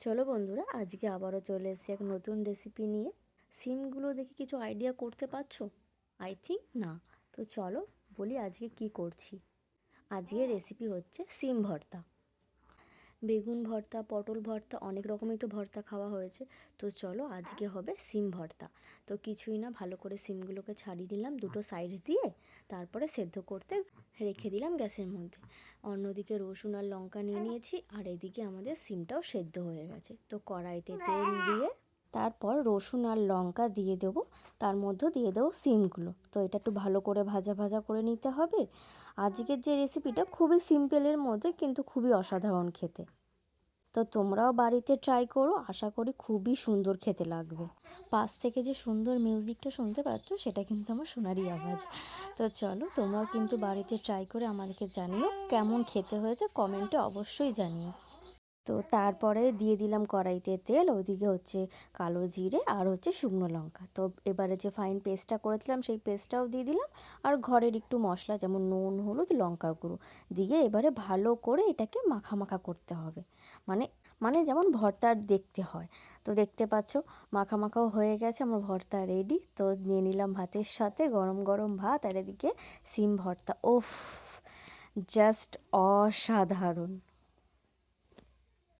চলো বন্ধুরা, আজকে আবারও চলে এসেছি এক নতুন রেসিপি নিয়ে। সিমগুলো দেখে কিছু আইডিয়া করতে পারছো? আই থিঙ্ক না। তো চলো বলি আজকে কি করছি। আজকে রেসিপি হচ্ছে সিম ভর্তা। বেগুন ভর্তা, পটল ভর্তা, অনেক রকমই তো ভর্তা খাওয়া হয়েছে। তো চলো আজকে হবে সিম ভর্তা। তো কিছুই না, ভালো করে সিমগুলোকে ছাড়িয়ে নিলাম দুটো সাইড দিয়ে, তারপরে সেদ্ধ করতে রেখে দিলাম গ্যাসের মধ্যে। অন্যদিকে রসুন আর লঙ্কা নিয়ে নিয়েছি, আর এদিকে আমাদের সিমটাও সেদ্ধ হয়ে গেছে। তো কড়াইতে তেল দিয়ে তারপর রসুন আর লঙ্কা দিয়ে দেবো, তার মধ্যে দিয়ে দেবো সিমগুলো। তো এটা একটু ভালো করে ভাজা ভাজা করে নিতে হবে। আজকের যে রেসিপিটা খুবই সিম্পলের মধ্যে, কিন্তু খুবই অসাধারণ খেতে। তো তোমরাও বাড়িতে ট্রাই করো, আশা করি খুবই সুন্দর খেতে লাগবে। পাশ থেকে যে সুন্দর মিউজিকটা শুনতে পাচ্ছ, সেটা কিন্তু আমার সোনারই আওয়াজ। তো চলো তোমরাও কিন্তু বাড়িতে ট্রাই করে আমাদেরকে জানিও কেমন খেতে হয়েছে, কমেন্টে অবশ্যই জানিও। তো তারপরে দিয়ে দিলাম কড়াইতে তেল, ওইদিকে হচ্ছে কালো জিরে আর হচ্ছে শুকনো লঙ্কা। তো এবারে যে ফাইন পেস্টটা করেছিলাম সেই পেস্টটাও দিয়ে দিলাম, আর ঘরের একটু মশলা যেমন নুন, হলুদ, লঙ্কার গুঁড়ো দিয়ে এবারে ভালো করে এটাকে মাখা মাখা করতে হবে। মানে মানে যেমন ভর্তার দেখতে হয়। তো দেখতে পাচ্ছ মাখা মাখাও হয়ে গেছে, আমার ভর্তা রেডি। তো নিয়ে নিলাম ভাতের সাথে গরম গরম ভাত, আর এদিকে সিম ভর্তা। ওফ, জাস্ট অসাধারণ।